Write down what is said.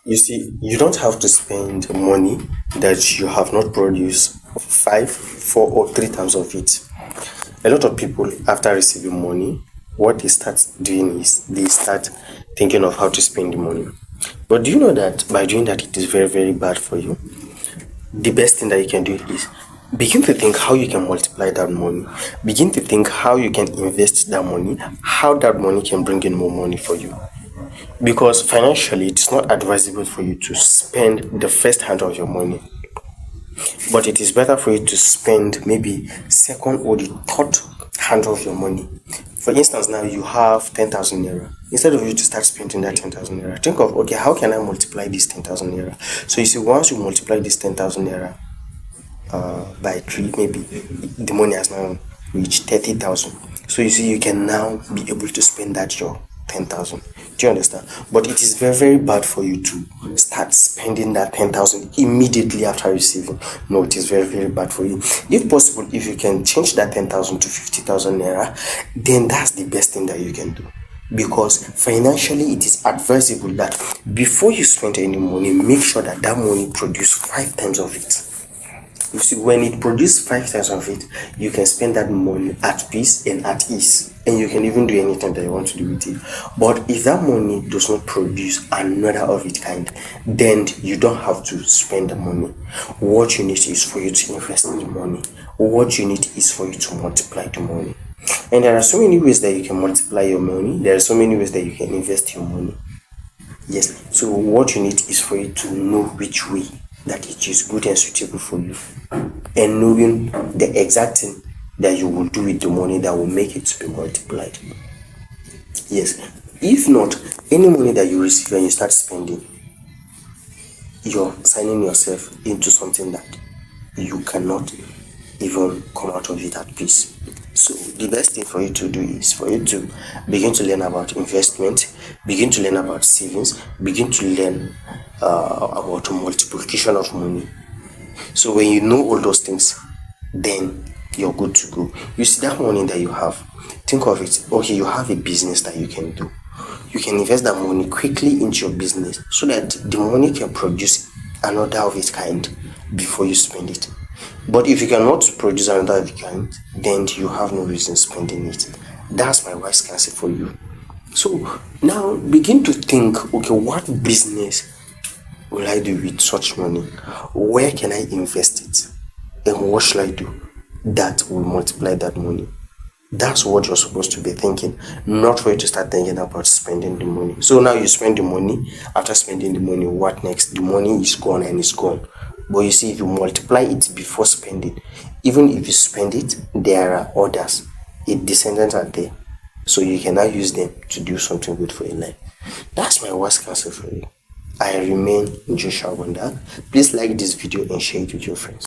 You see, you don't have to spend money that you have not produced five, four, or three times of it. A lot of people, after receiving money, what they start doing is they start thinking of how to spend the money. But do you know that by doing that, it is very, very bad for you? The best thing that you can do is begin to think how you can multiply that money. Begin to think how you can invest that money, how that money can bring in more money for you. Because financially, it's not advisable for you to spend the first hand of your money, but it is better for you to spend maybe second or the third hand of your money. For instance, now you have 10,000 naira. Instead of you to start spending that 10,000 naira, think of, okay, how can I multiply this 10,000 naira? So you see, once you multiply this 10,000 naira by three, maybe the money has now reached 30,000. So you see, you can now be able to spend that your 10,000. Do you understand? But it is very, very bad for you to start spending that 10,000 immediately after receiving. No, it is very, very bad for you. If possible, if you can change that 10,000 to 50,000 naira, then that's the best thing that you can do. Because financially, it is advisable that before you spend any money, make sure that that money produce five times of it. You see, when it produces five times of it, you can spend that money at peace and at ease, and you can even do anything that you want to do with it. But if that money does not produce another of its kind, then you don't have to spend the money. What you need is for you to invest in the money. What you need is for you to multiply the money. And there are so many ways that you can multiply your money. There are so many ways that you can invest your money. Yes. So what you need is for you to know which way that it is good and suitable for you, and knowing the exact thing that you will do with the money that will make it to be multiplied. Yes. If not, any money that you receive and you start spending, you're signing yourself into something that you cannot even come out of it at peace. So the best thing for you to do is for you to begin to learn about investment, begin to learn about savings, begin to learn about multiplication of money. So when you know all those things, then you're good to go. You see that money that you have, think of it. Okay, you have a business that you can do. You can invest that money quickly into your business so that the money can produce another of its kind before you spend it. But if you cannot produce another of its kind, then you have no reason spending it. That's my wise counsel for you. So now begin to think, okay, what business will I do with such money? Where can I invest it? And what should I do that will multiply that money? That's what you're supposed to be thinking, not for you to start thinking about spending the money. So now you spend the money. After spending the money, what next? The money is gone and it's gone. But you see, if you multiply it before spending, even if you spend it, there are others. Its descendants are there. So you can now use them to do something good for your life. That's my worst counsel for you. I remain Joshua Wanda. Please like this video and share it with your friends.